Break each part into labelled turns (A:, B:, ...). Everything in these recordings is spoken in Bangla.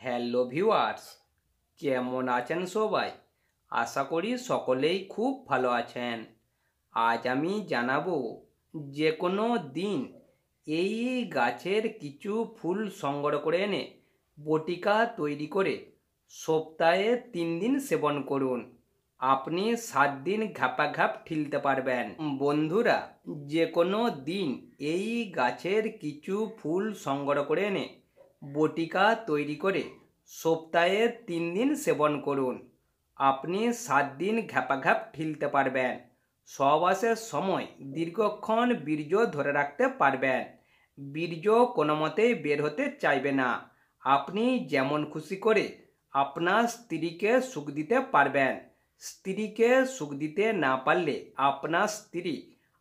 A: হ্যালো ভিউয়ার্স, কেমন আছেন সবাই? আশা করি সকলেই খুব ভালো আছেন। আজ আমি জানাবো যে কোনো দিন এই গাছের কিছু ফুল সংগ্রহ করে এনে বটিকা তৈরি করে সপ্তাহে 3 দিন সেবন করুন। আপনি 7 দিন ঘাপাঘাপ ঠিলতে পারবেন। বন্ধুরা, যে কোনো দিন এই গাছের কিছু ফুল সংগ্রহ করে এনে বটিকা তৈরি করে সপ্তাহে 3 দিন সেবন করুন। আপনি 7 দিন ঘ্যাপাঘ্যাপ ঠিলতে পারবেন। সহবাসের সময় দীর্ঘক্ষণ বীর্য ধরে রাখতে পারবেন। বীর্য কোনো মতেই বের হতে চাইবে না। আপনি যেমন খুশি করে আপনার স্ত্রীকে সুখ দিতে পারবেন। স্ত্রীকে সুখ দিতে না পারলে আপনার স্ত্রী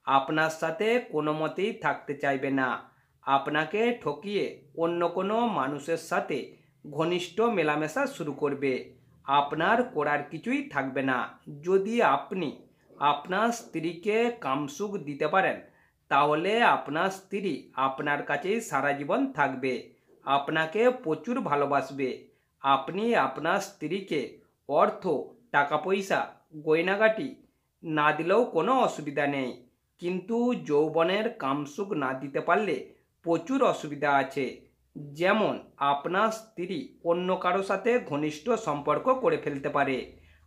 A: আপনার সাথে কোনো মতেই থাকতে চাইবে না। আপনাকে ঠকিয়ে অন্য কোনো মানুষের সাথে ঘনিষ্ঠ মেলামেশা শুরু করবে। আপনার করার কিছুই থাকবে না। যদি আপনি আপনার স্ত্রীকে কামসুখ দিতে পারেন, তাহলে আপনার স্ত্রী আপনার কাছেই সারা জীবন থাকবে, আপনাকে প্রচুর ভালোবাসবে। আপনি আপনার স্ত্রীকে অর্থ, টাকা পয়সা, গয়নাগাটি না দিলেও কোনো অসুবিধা নেই, কিন্তু যৌবনের কামসুখ না দিতে পারলে প্রচুর অসুবিধা আছে। যেমন আপনার স্ত্রী অন্য কারো সাথে ঘনিষ্ঠ সম্পর্ক করে ফেলতে পারে।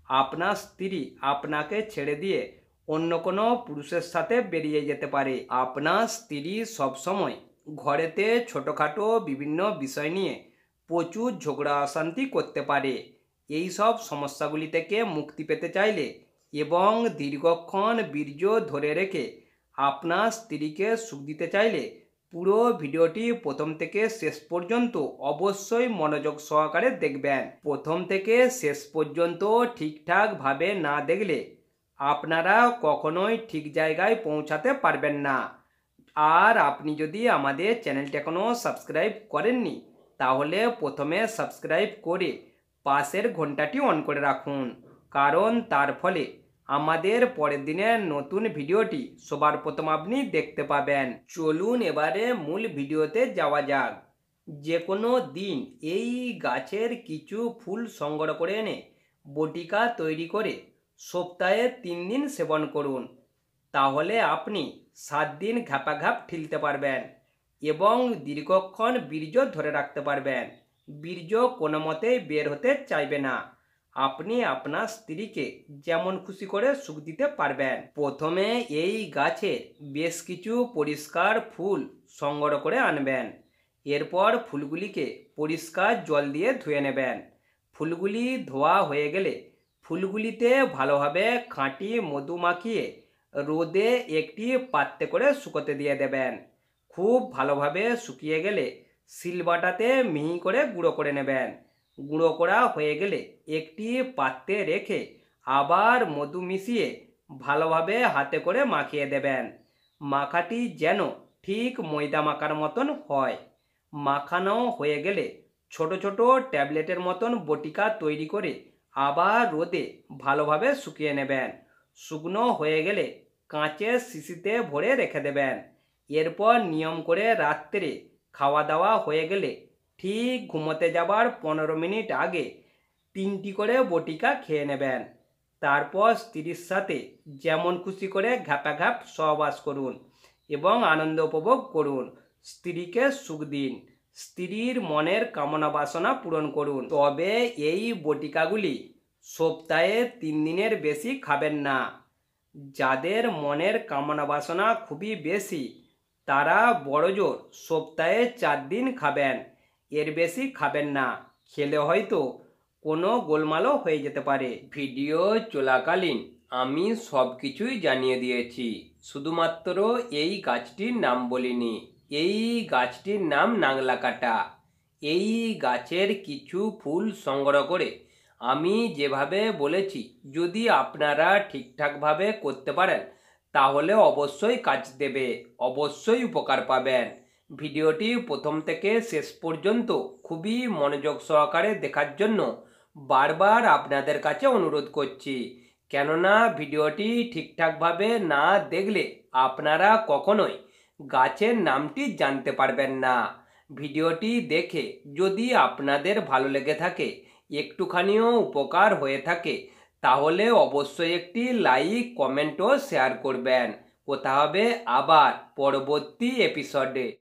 A: আপনার স্ত্রী আপনাকে ছেড়ে দিয়ে অন্য কোনো পুরুষের সাথে বেরিয়ে যেতে পারে। আপনার স্ত্রী সবসময় ঘরেতে ছোটোখাটো বিভিন্ন বিষয় নিয়ে প্রচুর ঝগড়া অশান্তি করতে পারে। এই সব সমস্যাগুলি থেকে মুক্তি পেতে চাইলে এবং দীর্ঘক্ষণ বীর্য ধরে রেখে আপনার স্ত্রীকে সুখ দিতে চাইলে পুরো ভিডিওটি প্রথম থেকে শেষ পর্যন্ত অবশ্যই মনোযোগ সহকারে দেখবেন। প্রথম থেকে শেষ পর্যন্ত ঠিকঠাকভাবে না দেখলে আপনারা কখনোই ঠিক জায়গায় পৌঁছাতে পারবেন না। আর আপনি যদি আমাদের চ্যানেলটি এখনও সাবস্ক্রাইব করেননি, তাহলে প্রথমে সাবস্ক্রাইব করে পাশের ঘন্টাটি অন করে রাখুন, কারণ তার ফলে আমাদের পরের দিনের নতুন ভিডিওটি সবার প্রথম আপনি দেখতে পাবেন। চলুন এবারে মূল ভিডিওতে যাওয়া যাক। যে কোনো দিন এই গাছের কিছু ফুল সংগ্রহ করে এনে বটিকা তৈরি করে সপ্তাহে 3 দিন সেবন করুন। তাহলে আপনি 7 দিন ঘাপাঘাপ ঠিলতে পারবেন এবং দীর্ঘক্ষণ বীর্য ধরে রাখতে পারবেন। বীর্য কোনো মতেই বের হতে চাইবে না। আপনি আপনার স্ত্রীকে যেমন খুশি করে সুখ দিতে পারবেন। প্রথমে এই গাছের বেশ কিছু পরিষ্কার ফুল সংগ্রহ করে আনবেন। এরপর ফুলগুলিকে পরিষ্কার জল দিয়ে ধুয়ে নেবেন। ফুলগুলি ধোয়া হয়ে গেলে ফুলগুলিতে ভালোভাবে খাঁটি মধু মাখিয়ে রোদে একটি পাত্রে করে শুকোতে দিয়ে দেবেন। খুব ভালোভাবে শুকিয়ে গেলে শিলবাটাতে মিহি করে গুঁড়ো করে নেবেন। গুঁড়ো করা হয়ে গেলে একটি পাত্রে রেখে আবার মধু মিশিয়ে ভালোভাবে হাতে করে মাখিয়ে দেবেন। মাখাটি যেন ঠিক ময়দা মাখার মতন হয়। মাখানো হয়ে গেলে ছোট ছোট ট্যাবলেটের মতন বটিকা তৈরি করে আবার রোদে ভালোভাবে শুকিয়ে নেবেন। শুকনো হয়ে গেলে কাঁচের শিশিতে ভরে রেখে দেবেন। এরপর নিয়ম করে রাত্রে খাওয়া দাওয়া হয়ে গেলে ঠিক ঘুমোতে যাবার 15 মিনিট আগে 3টি করে বটিকা খেয়ে নেবেন। তারপর স্ত্রীর সাথে যেমন খুশি করে ঘাপাঘাপ সহবাস করুন এবং আনন্দ উপভোগ করুন। স্ত্রীকে সুখ দিন, স্ত্রীর মনের কামনা বাসনা পূরণ করুন। তবে এই বটিকাগুলি সপ্তাহে 3 দিনের বেশি খাবেন না। যাদের মনের কামনা বাসনা খুবই বেশি, তারা বড়জোর সপ্তাহে 4 দিন খাবেন, এর বেশি খাবেন না। খেলে হয়তো কোনো গোলমালও হয়ে যেতে পারে। ভিডিও চলাকালীন আমি সব কিছুই জানিয়ে দিয়েছি, শুধুমাত্র এই গাছটির নাম বলিনি। এই গাছটির নাম নাংলা কাটা। এই গাছের কিছু ফুল সংগ্রহ করে আমি যেভাবে বলেছি, যদি আপনারা ঠিকঠাকভাবে করতে পারেন, তাহলে অবশ্যই কাজ দেবে, অবশ্যই উপকার পাবেন। ভিডিওটি প্রথম থেকে শেষ পর্যন্ত খুবই মনোযোগ সহকারে দেখার জন্য বারবার আপনাদের কাছে অনুরোধ করছি, কেননা ভিডিওটি ঠিকঠাকভাবে না দেখলে আপনারা কখনোই গাছের নামটি জানতে পারবেন না। ভিডিওটি দেখে যদি আপনাদের ভালো লেগে থাকে, একটুখানিও উপকার হয়ে থাকে, তাহলে অবশ্যই একটি লাইক, কমেন্ট ও শেয়ার করবেন। কথা হবে আবার পরবর্তী এপিসোডে।